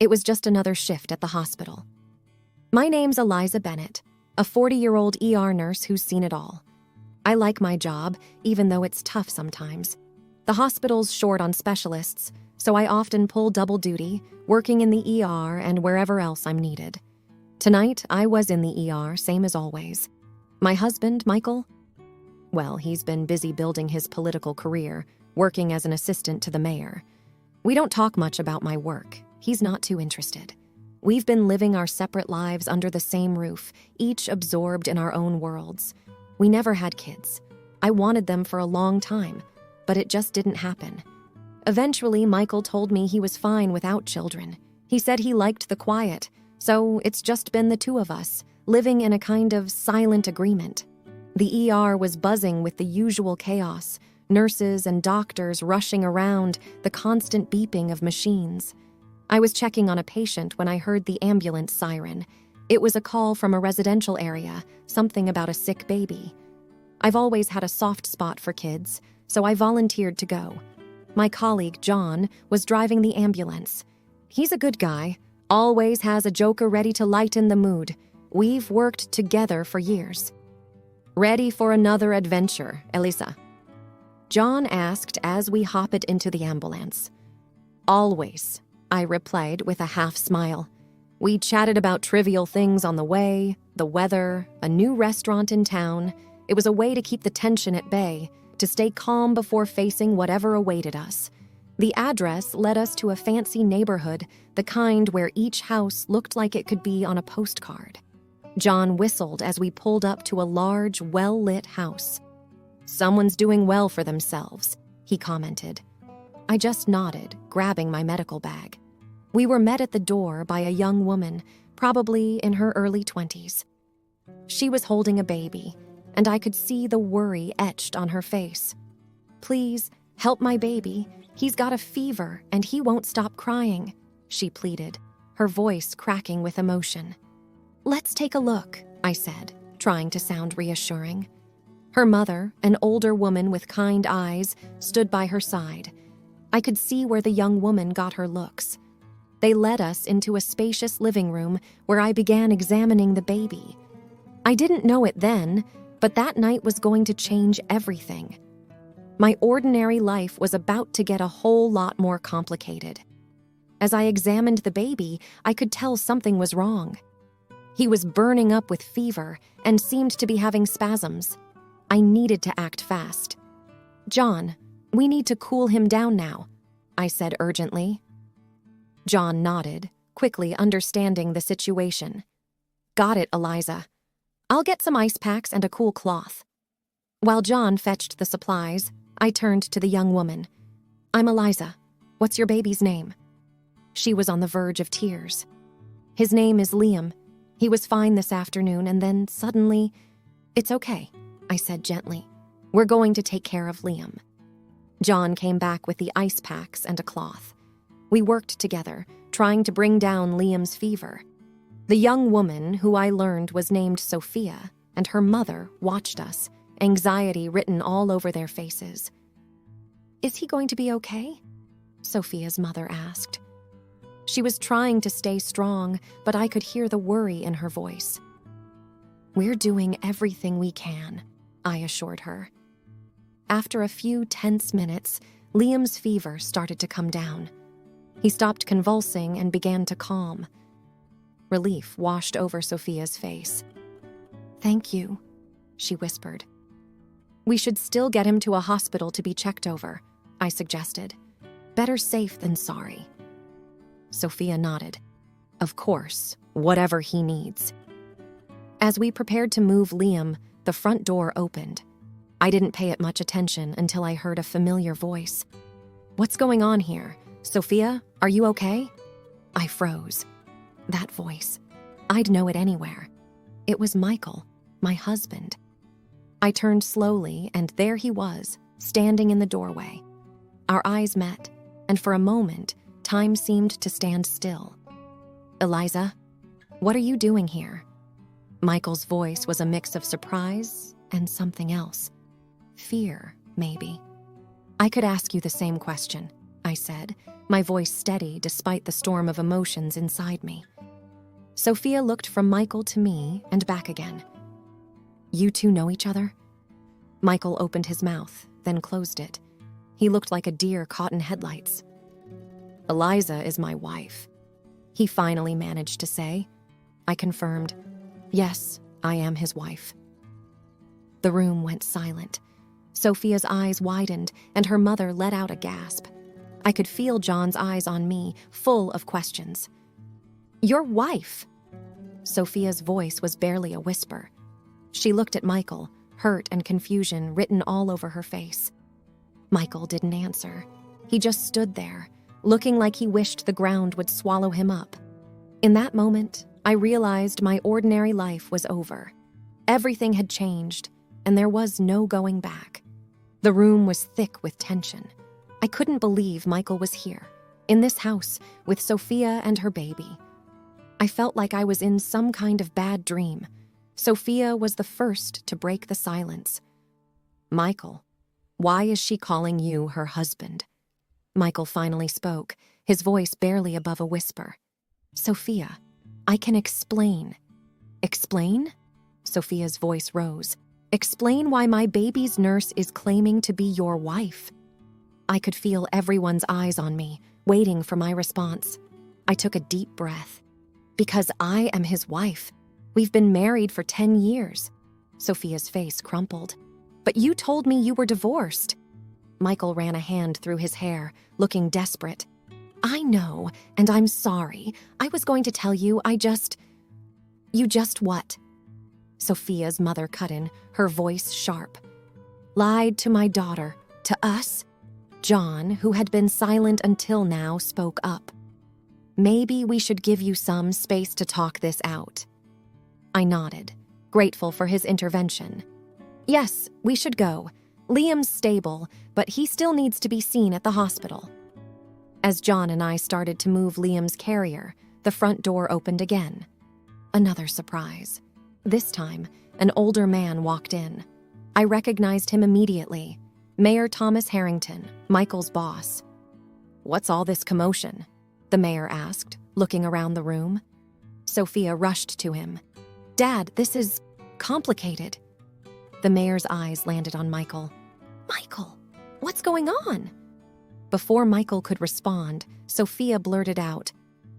It was just another shift at the hospital. My name's Eliza Bennett, a 40-year-old ER nurse who's seen it all. I like my job, even though it's tough sometimes. The hospital's short on specialists, so I often pull double duty, working in the ER and wherever else I'm needed. Tonight, I was in the ER, same as always. My husband, Michael? Well, he's been busy building his political career, working as an assistant to the mayor. We don't talk much about my work. He's not too interested. We've been living our separate lives under the same roof, each absorbed in our own worlds. We never had kids. I wanted them for a long time, but it just didn't happen. Eventually, Michael told me he was fine without children. He said he liked the quiet, so it's just been the two of us, living in a kind of silent agreement. The ER was buzzing with the usual chaos, nurses and doctors rushing around, the constant beeping of machines. I was checking on a patient when I heard the ambulance siren. It was a call from a residential area, something about a sick baby. I've always had a soft spot for kids, so I volunteered to go. My colleague, John, was driving the ambulance. He's a good guy, always has a joker ready to lighten the mood. We've worked together for years. Ready for another adventure, Elisa? John asked as we hopped into the ambulance. Always, I replied with a half smile. We chatted about trivial things on the way, the weather, a new restaurant in town. It was a way to keep the tension at bay, to stay calm before facing whatever awaited us. The address led us to a fancy neighborhood, the kind where each house looked like it could be on a postcard. John whistled as we pulled up to a large, well-lit house. Someone's doing well for themselves, he commented. I just nodded, grabbing my medical bag. We were met at the door by a young woman, probably in her early 20s. She was holding a baby, and I could see the worry etched on her face. Please, help my baby. He's got a fever, and he won't stop crying, she pleaded, her voice cracking with emotion. Let's take a look, I said, trying to sound reassuring. Her mother, an older woman with kind eyes, stood by her side. I could see where the young woman got her looks. They led us into a spacious living room where I began examining the baby. I didn't know it then, but that night was going to change everything. My ordinary life was about to get a whole lot more complicated. As I examined the baby, I could tell something was wrong. He was burning up with fever and seemed to be having spasms. I needed to act fast. John, we need to cool him down now, I said urgently. John nodded, quickly understanding the situation. Got it, Eliza. I'll get some ice packs and a cool cloth. While John fetched the supplies, I turned to the young woman. I'm Eliza. What's your baby's name? She was on the verge of tears. His name is Liam. He was fine this afternoon, and then suddenly, it's okay, I said gently. We're going to take care of Liam. John came back with the ice packs and a cloth. We worked together, trying to bring down Liam's fever. The young woman, who I learned was named Sophia, and her mother watched us, anxiety written all over their faces. Is he going to be okay? Sophia's mother asked. She was trying to stay strong, but I could hear the worry in her voice. We're doing everything we can, I assured her. After a few tense minutes, Liam's fever started to come down. He stopped convulsing and began to calm. Relief washed over Sophia's face. Thank you, she whispered. We should still get him to a hospital to be checked over, I suggested. Better safe than sorry. Sophia nodded. Of course, whatever he needs. As we prepared to move Liam, the front door opened. I didn't pay it much attention until I heard a familiar voice. What's going on here? Sophia, are you okay? I froze. That voice. I'd know it anywhere. It was Michael, my husband. I turned slowly, and there he was, standing in the doorway. Our eyes met, and for a moment, time seemed to stand still. Eliza, what are you doing here? Michael's voice was a mix of surprise and something else. Fear, maybe. I could ask you the same question, I said, my voice steady despite the storm of emotions inside me. Sophia looked from Michael to me and back again. You two know each other? Michael opened his mouth, then closed it. He looked like a deer caught in headlights. Eliza is my wife, he finally managed to say. I confirmed, yes, I am his wife. The room went silent. Sophia's eyes widened, and her mother let out a gasp. I could feel John's eyes on me, full of questions. Your wife? Sophia's voice was barely a whisper. She looked at Michael, hurt and confusion written all over her face. Michael didn't answer. He just stood there, looking like he wished the ground would swallow him up. In that moment, I realized my ordinary life was over. Everything had changed, and there was no going back. The room was thick with tension. I couldn't believe Michael was here, in this house, with Sophia and her baby. I felt like I was in some kind of bad dream. Sophia was the first to break the silence. Michael, why is she calling you her husband? Michael finally spoke, his voice barely above a whisper. Sophia, I can explain. Explain? Sophia's voice rose. Explain why my baby's nurse is claiming to be your wife. I could feel everyone's eyes on me, waiting for my response. I took a deep breath. Because I am his wife. We've been married for 10 years. Sophia's face crumpled. But you told me you were divorced. Michael ran a hand through his hair, looking desperate. I know, and I'm sorry. I was going to tell you, You just what? Sophia's mother cut in, her voice sharp. Lied to my daughter, to us. John, who had been silent until now, spoke up. Maybe we should give you some space to talk this out. I nodded, grateful for his intervention. Yes, we should go. Liam's stable, but he still needs to be seen at the hospital. As John and I started to move Liam's carrier, the front door opened again. Another surprise. This time, an older man walked in. I recognized him immediately. Mayor Thomas Harrington, Michael's boss. What's all this commotion? The mayor asked, looking around the room. Sophia rushed to him. Dad, this is complicated. The mayor's eyes landed on Michael. Michael, what's going on? Before Michael could respond, Sophia blurted out,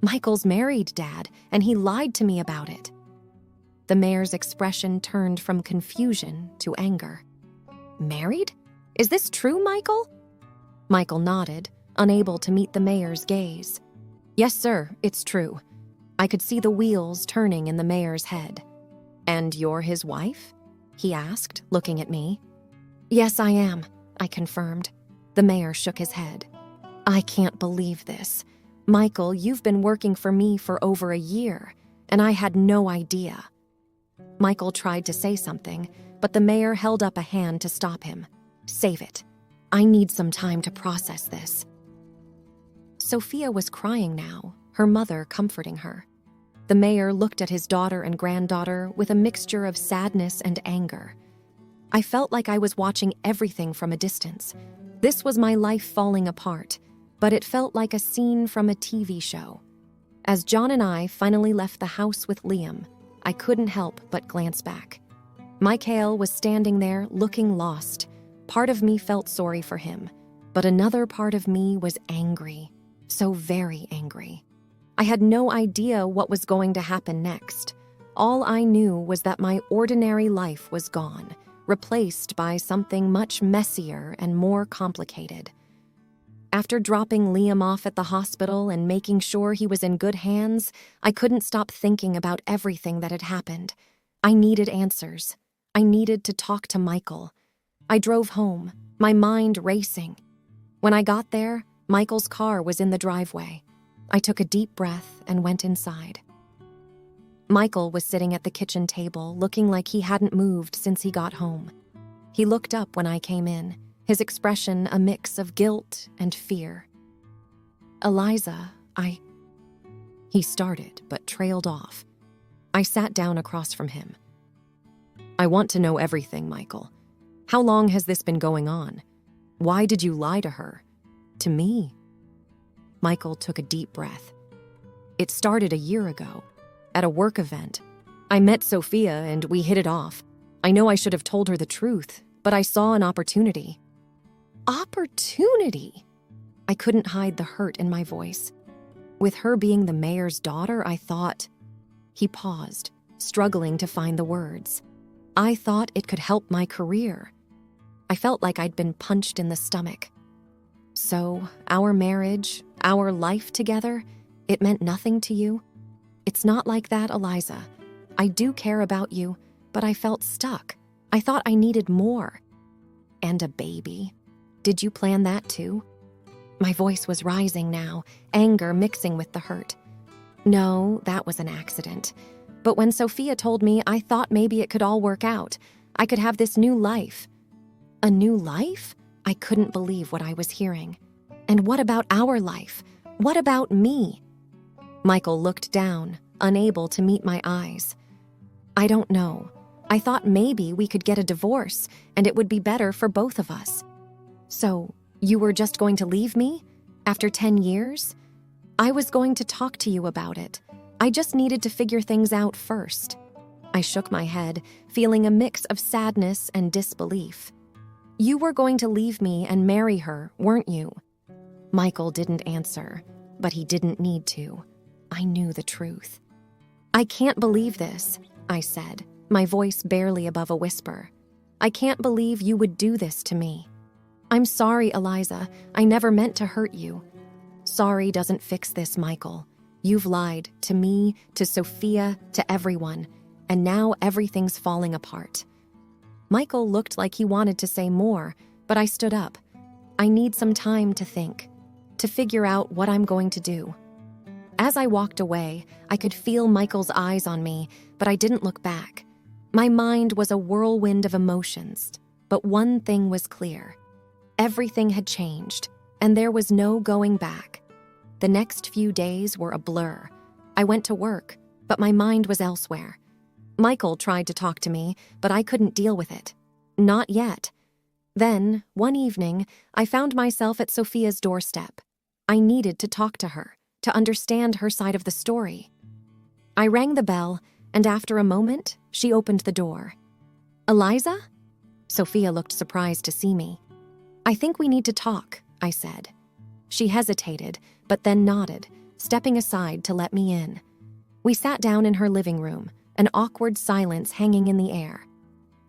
Michael's married, Dad, and he lied to me about it. The mayor's expression turned from confusion to anger. Married? Is this true, Michael? Michael nodded, unable to meet the mayor's gaze. Yes, sir, it's true. I could see the wheels turning in the mayor's head. And you're his wife? He asked, looking at me. Yes, I am, I confirmed. The mayor shook his head. I can't believe this. Michael, you've been working for me for over a year, and I had no idea. Michael tried to say something, but the mayor held up a hand to stop him. Save it. I need some time to process this. Sophia was crying now, her mother comforting her. The mayor looked at his daughter and granddaughter with a mixture of sadness and anger. I felt like I was watching everything from a distance. This was my life falling apart, but it felt like a scene from a TV show. As John and I finally left the house with Liam, I couldn't help but glance back. Michael was standing there looking lost. Part of me felt sorry for him, but another part of me was angry, so very angry. I had no idea what was going to happen next. All I knew was that my ordinary life was gone, replaced by something much messier and more complicated. After dropping Liam off at the hospital and making sure he was in good hands, I couldn't stop thinking about everything that had happened. I needed answers. I needed to talk to Michael. I drove home, my mind racing. When I got there, Michael's car was in the driveway. I took a deep breath and went inside. Michael was sitting at the kitchen table, looking like he hadn't moved since he got home. He looked up when I came in, his expression a mix of guilt and fear. Eliza, He started, but trailed off. I sat down across from him. I want to know everything, Michael. How long has this been going on? Why did you lie to her? To me? Michael took a deep breath. It started a year ago, at a work event. I met Sophia and we hit it off. I know I should have told her the truth, but I saw an opportunity. Opportunity? I couldn't hide the hurt in my voice. With her being the mayor's daughter, I thought... He paused, struggling to find the words. I thought it could help my career. I felt like I'd been punched in the stomach. So, our marriage, our life together, it meant nothing to you? It's not like that, Eliza. I do care about you, but I felt stuck. I thought I needed more. And a baby. Did you plan that too? My voice was rising now, anger mixing with the hurt. No, that was an accident. But when Sophia told me, I thought maybe it could all work out. I could have this new life. A new life? I couldn't believe what I was hearing. And what about our life? What about me? Michael looked down, unable to meet my eyes. I don't know. I thought maybe we could get a divorce, and it would be better for both of us. So, you were just going to leave me? After 10 years? I was going to talk to you about it. I just needed to figure things out first. I shook my head, feeling a mix of sadness and disbelief. You were going to leave me and marry her, weren't you? Michael didn't answer, but he didn't need to. I knew the truth. I can't believe this, I said, my voice barely above a whisper. I can't believe you would do this to me. I'm sorry, Eliza. I never meant to hurt you. Sorry doesn't fix this, Michael. You've lied to me, to Sophia, to everyone, and now everything's falling apart. Michael looked like he wanted to say more, but I stood up. I need some time to think, to figure out what I'm going to do. As I walked away, I could feel Michael's eyes on me, but I didn't look back. My mind was a whirlwind of emotions, but one thing was clear. Everything had changed, and there was no going back. The next few days were a blur. I went to work, but my mind was elsewhere. Michael tried to talk to me, but I couldn't deal with it. Not yet. Then, one evening, I found myself at Sophia's doorstep. I needed to talk to her, to understand her side of the story. I rang the bell, and after a moment, she opened the door. Eliza? Sophia looked surprised to see me. I think we need to talk, I said. She hesitated, but then nodded, stepping aside to let me in. We sat down in her living room, an awkward silence hanging in the air.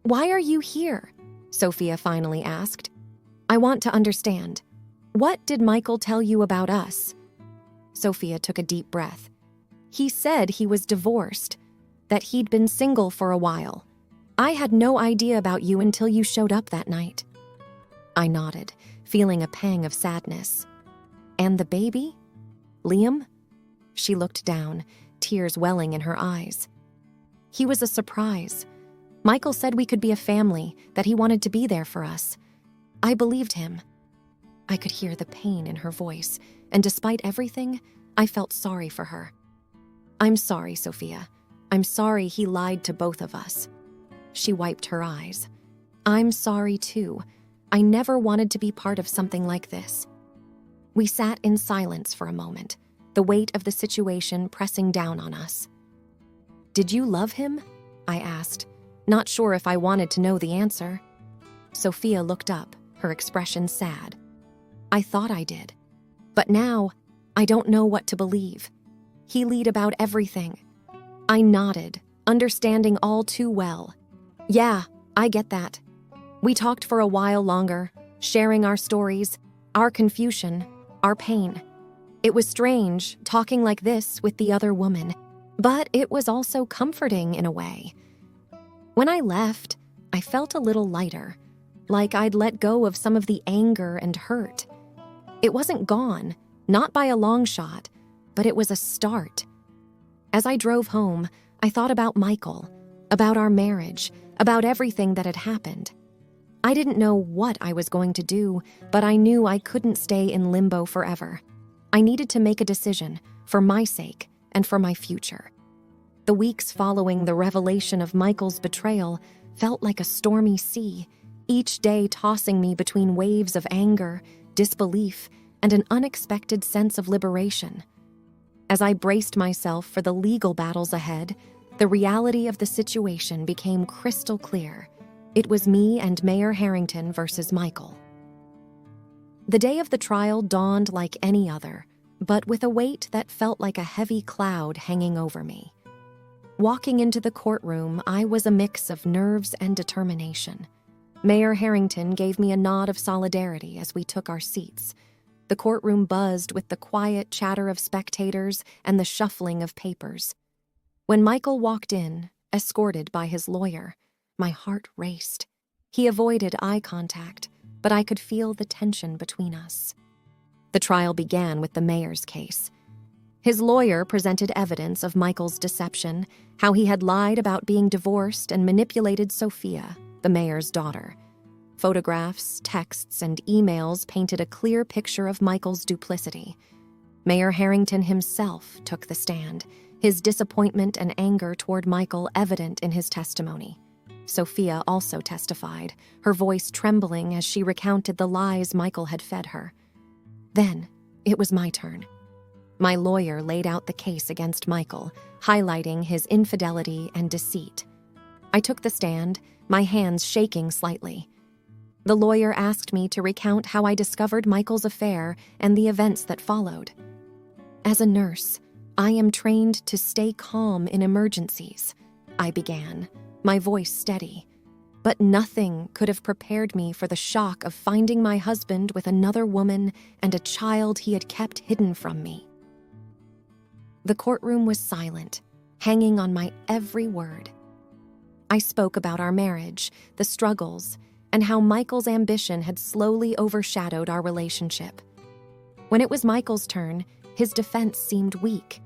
Why are you here? Sophia finally asked. I want to understand. What did Michael tell you about us? Sophia took a deep breath. He said he was divorced, that he'd been single for a while. I had no idea about you until you showed up that night. I nodded, feeling a pang of sadness. And the baby? Liam? She looked down, tears welling in her eyes. He was a surprise. Michael said we could be a family, that he wanted to be there for us. I believed him. I could hear the pain in her voice, and despite everything, I felt sorry for her. I'm sorry, Sophia. I'm sorry he lied to both of us. She wiped her eyes. I'm sorry, too. I never wanted to be part of something like this. We sat in silence for a moment, the weight of the situation pressing down on us. Did you love him? I asked, not sure if I wanted to know the answer. Sophia looked up, her expression sad. I thought I did. But now, I don't know what to believe. He lied about everything. I nodded, understanding all too well. Yeah, I get that. We talked for a while longer, sharing our stories, our confusion, our pain. It was strange talking like this with the other woman, but it was also comforting in a way. When I left, I felt a little lighter, like I'd let go of some of the anger and hurt. It wasn't gone, not by a long shot, but it was a start. As I drove home, I thought about Michael, about our marriage, about everything that had happened. I didn't know what I was going to do, but I knew I couldn't stay in limbo forever. I needed to make a decision, for my sake and for my future. The weeks following the revelation of Michael's betrayal felt like a stormy sea, each day tossing me between waves of anger, disbelief, and an unexpected sense of liberation. As I braced myself for the legal battles ahead, the reality of the situation became crystal clear. It was me and Mayor Harrington versus Michael. The day of the trial dawned like any other, but with a weight that felt like a heavy cloud hanging over me. Walking into the courtroom, I was a mix of nerves and determination. Mayor Harrington gave me a nod of solidarity as we took our seats. The courtroom buzzed with the quiet chatter of spectators and the shuffling of papers. When Michael walked in, escorted by his lawyer, my heart raced. He avoided eye contact, but I could feel the tension between us. The trial began with the mayor's case. His lawyer presented evidence of Michael's deception, how he had lied about being divorced and manipulated Sophia, the mayor's daughter. Photographs, texts, and emails painted a clear picture of Michael's duplicity. Mayor Harrington himself took the stand, his disappointment and anger toward Michael evident in his testimony. Sophia also testified, her voice trembling as she recounted the lies Michael had fed her. Then, it was my turn. My lawyer laid out the case against Michael, highlighting his infidelity and deceit. I took the stand, my hands shaking slightly. The lawyer asked me to recount how I discovered Michael's affair and the events that followed. As a nurse, I am trained to stay calm in emergencies, I began, my voice steady. But nothing could have prepared me for the shock of finding my husband with another woman and a child he had kept hidden from me. The courtroom was silent, hanging on my every word. I spoke about our marriage, the struggles, and how Michael's ambition had slowly overshadowed our relationship. When it was Michael's turn, his defense seemed weak.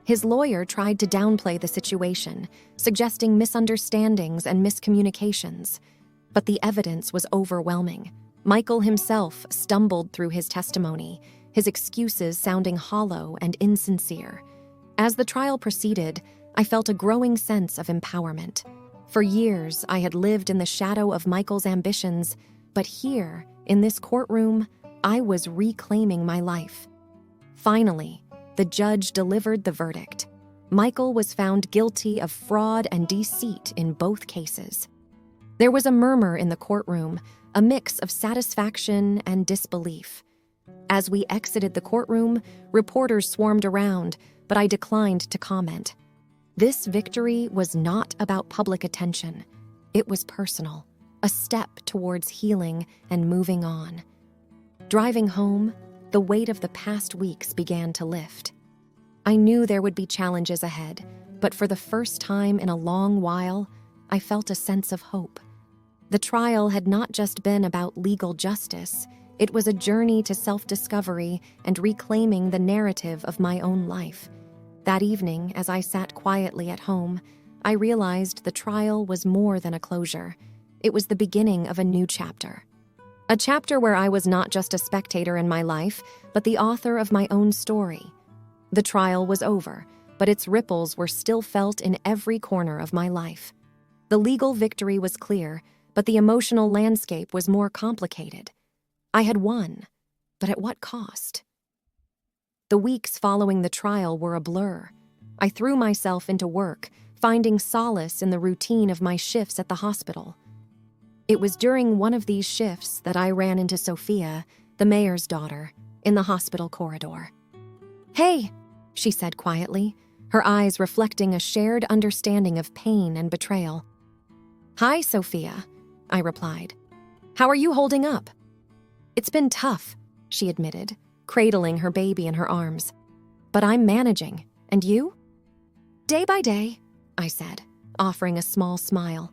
His lawyer tried to downplay the situation, suggesting misunderstandings and miscommunications. But the evidence was overwhelming. Michael himself stumbled through his testimony, his excuses sounding hollow and insincere. As the trial proceeded, I felt a growing sense of empowerment. For years, I had lived in the shadow of Michael's ambitions, but here, in this courtroom, I was reclaiming my life. Finally, the judge delivered the verdict. Michael was found guilty of fraud and deceit in both cases. There was a murmur in the courtroom, a mix of satisfaction and disbelief. As we exited the courtroom, reporters swarmed around, but I declined to comment. This victory was not about public attention. It was personal, a step towards healing and moving on. Driving home, the weight of the past weeks began to lift. I knew there would be challenges ahead, but for the first time in a long while, I felt a sense of hope. The trial had not just been about legal justice, it was a journey to self-discovery and reclaiming the narrative of my own life. That evening, as I sat quietly at home, I realized the trial was more than a closure. It was the beginning of a new chapter. A chapter where I was not just a spectator in my life, but the author of my own story. The trial was over, but its ripples were still felt in every corner of my life. The legal victory was clear, but the emotional landscape was more complicated. I had won, but at what cost? The weeks following the trial were a blur. I threw myself into work, finding solace in the routine of my shifts at the hospital. It was during one of these shifts that I ran into Sophia, the mayor's daughter, in the hospital corridor. "Hey," she said quietly, her eyes reflecting a shared understanding of pain and betrayal. "Hi, Sophia," I replied. "How are you holding up?" "It's been tough," she admitted, cradling her baby in her arms. "But I'm managing. And you?" "Day by day," I said, offering a small smile.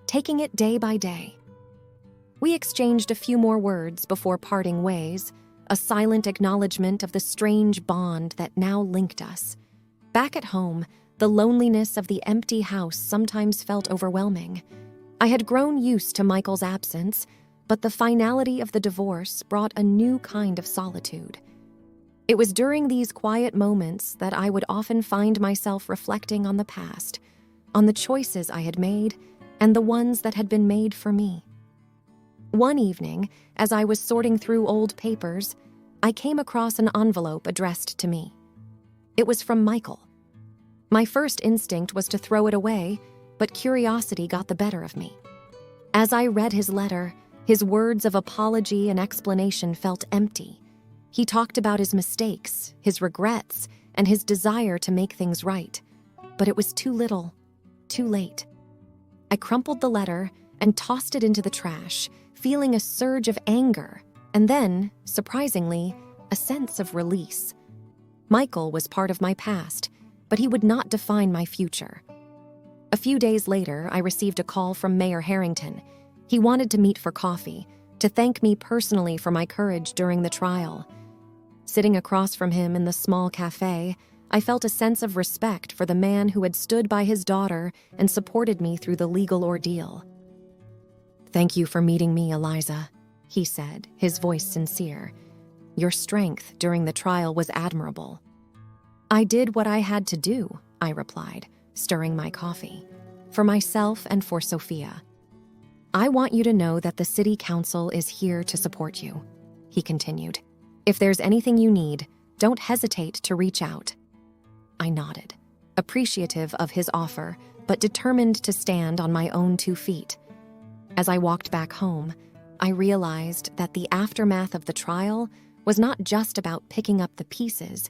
"Taking it day by day." We exchanged a few more words before parting ways, a silent acknowledgement of the strange bond that now linked us. Back at home, the loneliness of the empty house sometimes felt overwhelming. I had grown used to Michael's absence, but the finality of the divorce brought a new kind of solitude. It was during these quiet moments that I would often find myself reflecting on the past, on the choices I had made, and the ones that had been made for me. One evening, as I was sorting through old papers, I came across an envelope addressed to me. It was from Michael. My first instinct was to throw it away, but curiosity got the better of me. As I read his letter, his words of apology and explanation felt empty. He talked about his mistakes, his regrets, and his desire to make things right. But it was too little, too late. I crumpled the letter and tossed it into the trash, feeling a surge of anger, and then, surprisingly, a sense of release. Michael was part of my past, but he would not define my future. A few days later, I received a call from Mayor Harrington. He wanted to meet for coffee, to thank me personally for my courage during the trial. Sitting across from him in the small cafe, I felt a sense of respect for the man who had stood by his daughter and supported me through the legal ordeal. "Thank you for meeting me, Eliza," he said, his voice sincere. "Your strength during the trial was admirable." "I did what I had to do," I replied, stirring my coffee, "for myself and for Sophia. I want you to know that the City Council is here to support you," he continued. "If there's anything you need, don't hesitate to reach out." I nodded, appreciative of his offer, but determined to stand on my own 2 feet. As I walked back home, I realized that the aftermath of the trial was not just about picking up the pieces,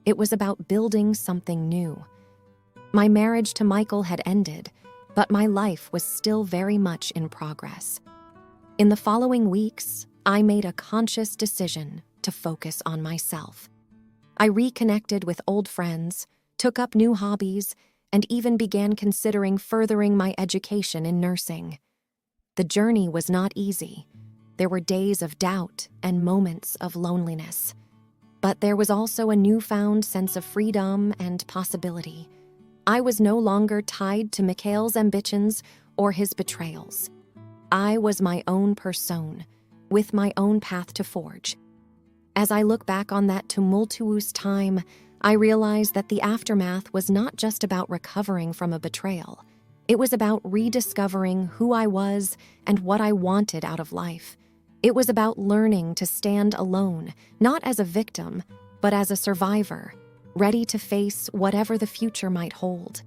it was about building something new. My marriage to Michael had ended, but my life was still very much in progress. In the following weeks, I made a conscious decision to focus on myself. I reconnected with old friends, took up new hobbies, and even began considering furthering my education in nursing. The journey was not easy. There were days of doubt and moments of loneliness. But there was also a newfound sense of freedom and possibility. I was no longer tied to Mikhail's ambitions or his betrayals. I was my own person, with my own path to forge. As I look back on that tumultuous time, I realize that the aftermath was not just about recovering from a betrayal. It was about rediscovering who I was and what I wanted out of life. It was about learning to stand alone, not as a victim, but as a survivor, ready to face whatever the future might hold.